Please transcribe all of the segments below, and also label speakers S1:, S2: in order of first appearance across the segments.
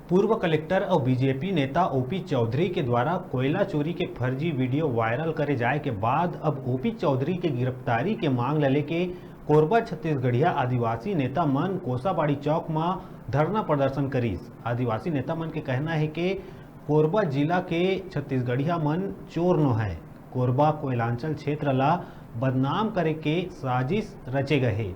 S1: पूर्व कलेक्टर और बीजेपी नेता ओपी चौधरी के द्वारा कोयला चोरी के फर्जी वीडियो वायरल करे जाए के बाद अब ओपी चौधरी के गिरफ्तारी के मांग ले के कोरबा छत्तीसगढ़िया आदिवासी नेता मन कोसाबाड़ी चौक में धरना प्रदर्शन करीस। आदिवासी नेता मन के कहना है कि कोरबा जिला के छत्तीसगढ़िया मन चोर न है, कोरबा कोयलांचल क्षेत्र ला बदनाम करे के साजिश रचे गए।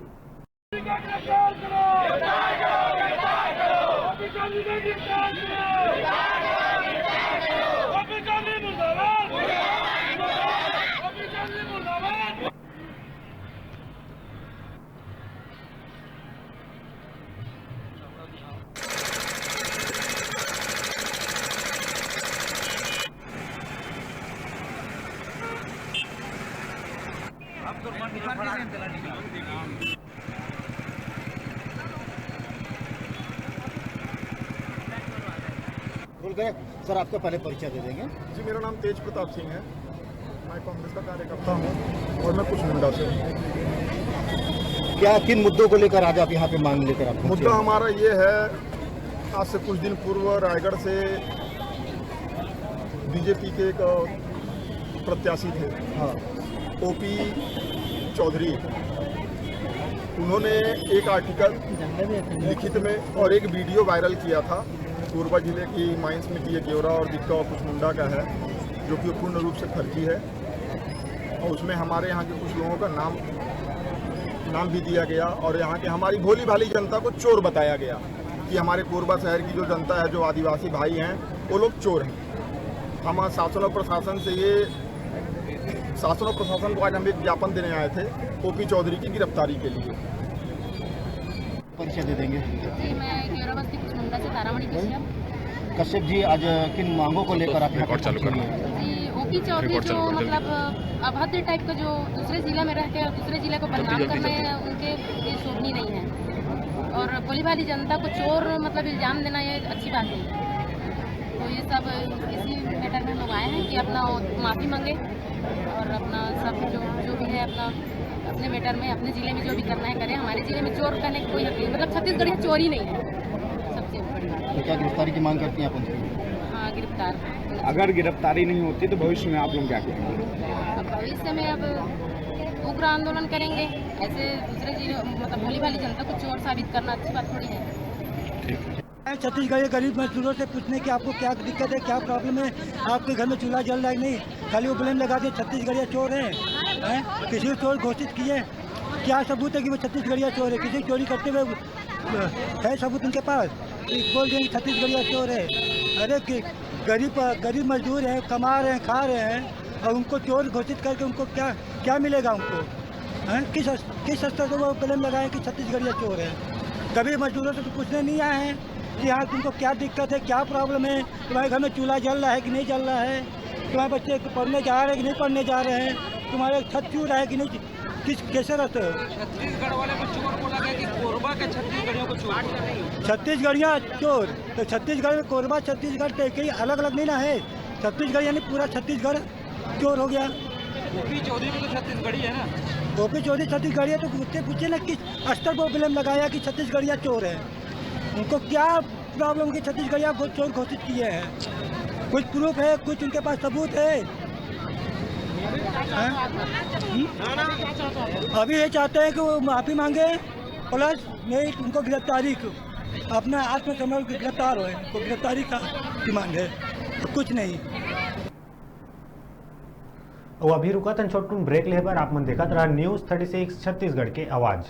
S2: सर, आपका पहले परिचय दे देंगे।
S3: जी, मेरा नाम तेज प्रताप सिंह है। मैं कांग्रेस का कार्यकर्ता हूँ और मैं कुशमुंडा से हूँ।
S2: क्या किन मुद्दों को लेकर आज आप यहाँ पे मांग लेकर आप?
S3: मुद्दा हमारा ये है, आज से कुछ दिन पूर्व रायगढ़ से बीजेपी के एक प्रत्याशी थे,
S2: हाँ,
S3: ओपी चौधरी। उन्होंने एक आर्टिकल लिखित में और एक वीडियो वायरल किया था। कोरबा जिले की माइंस में की गेवरा और दिक्का और कुशमुंडा का है, जो कि पूर्ण रूप से फर्जी है। और उसमें हमारे यहाँ के कुछ लोगों का नाम भी दिया गया और यहाँ के हमारी भोली भाली जनता को चोर बताया गया कि हमारे कोरबा शहर की जो जनता है, जो आदिवासी भाई हैं, वो लोग चोर हैं। हम शासन और प्रशासन को आज हम एक ज्ञापन देने आए थे ओपी चौधरी की गिरफ्तारी के लिए।
S2: परिचय दे देंगे।
S4: जी, मैं गेवरा बस्ती कुशमुंडा से तारामणि कश्यप।
S2: कश्यप जी, आज किन मांगों को लेकर आप यहाँ चालू कर?
S4: जी, ओपी चौधरी जो मतलब अभद्र टाइप का जो दूसरे जिला में रह के और दूसरे जिले को बदनाम करना है, उनके ये शोभनीय नहीं है। और भोली भाली जनता को चोर मतलब इल्जाम देना ये अच्छी बात नहीं है। तो ये सब इसी मैटर में लोग आए हैं कि अपना माफ़ी मांगे और अपना सब जो भी है अपने मैटर में अपने ज़िले में जो भी करना है करें। हमारे ज़िले में चोर करने की कोई हक नहीं, मतलब छत्तीसगढ़ में चोरी नहीं है, सबसे बड़ी बात।
S2: तो क्या गिरफ्तारी की मांग करती हैं आप?
S4: हाँ, गिरफ्तार।
S5: अगर गिरफ्तारी नहीं होती तो भविष्य में आप लोग क्या करेंगे?
S4: भविष्य में अब उग्र आंदोलन करेंगे। ऐसे दूसरे जिले मतलब भोली भाली जनता को चोर साबित करना अच्छी बात थोड़ी है।
S6: छत्तीसगढ़ के गरीब मजदूरों से पूछने की आपको क्या दिक्कत है, क्या प्रॉब्लम है, आपके घर में चूल्हा जल रहा है नहीं, खाली वो ब्लेम लगा दिए छत्तीसगढ़िया चोर हैं। किसी को चोर घोषित किए, क्या सबूत है कि वो छत्तीसगढ़िया चोर है? किसी चोरी करते हुए है सबूत उनके पास? बोल देंगे छत्तीसगढ़िया चोर है। अरे गरीब मजदूर हैं, कमा रहे हैं, खा रहे हैं, और उनको चोर घोषित करके उनको क्या मिलेगा उनको? किस स्तर से वो ब्लेम लगाए कि छत्तीसगढ़िया चोर है? कभी मजदूरों से तो पूछने नहीं आए हैं कि हाँ तुमको क्या दिक्कत है, क्या प्रॉब्लम है, तुम्हारे घर में चूल्हा जल रहा है कि नहीं जल रहा है, तुम्हारे बच्चे पढ़ने जा रहे हैं कि नहीं पढ़ने जा रहे हैं, तुम्हारे छत चूर रहा है कि नहीं, कैसे रहते हो?
S5: छत्तीसगढ़ वाले को चोर बोला गया कि कोरबा के छत्तीसगढ़ियों को चोर।
S6: छत्तीसगढ़िया चोर तो छत्तीसगढ़ में कोरबा छत्तीसगढ़ तो कई अलग अलग नहीं ना है। छत्तीसगढ़ यानी पूरा छत्तीसगढ़ चोर हो गया।
S5: ओपी चौधरी भी तो छत्तीसगढ़ी है ना।
S6: ओपी चौधरी छत्तीसगढ़िया तो उससे पूछे ना किस स्तर पर ब्लेम लगाया कि छत्तीसगढ़िया चोर है। उनको क्या प्रॉब्लम की छत्तीसगढ़िया चोर घोषित किए हैं? कुछ प्रूफ है, कुछ उनके पास सबूत है? अभी ये चाहते हैं कि वो माफ़ी मांगे प्लस नहीं उनको गिरफ्तारी अपना आत्मसमर्पण गिरफ्तार हो, तो गिरफ्तारी का डिमांड है, तो कुछ नहीं।
S1: वो अभी रुका तन छोटून ब्रेक ले बार आप मन देखत रहा न्यूज़ 36 छत्तीसगढ़ के आवाज़।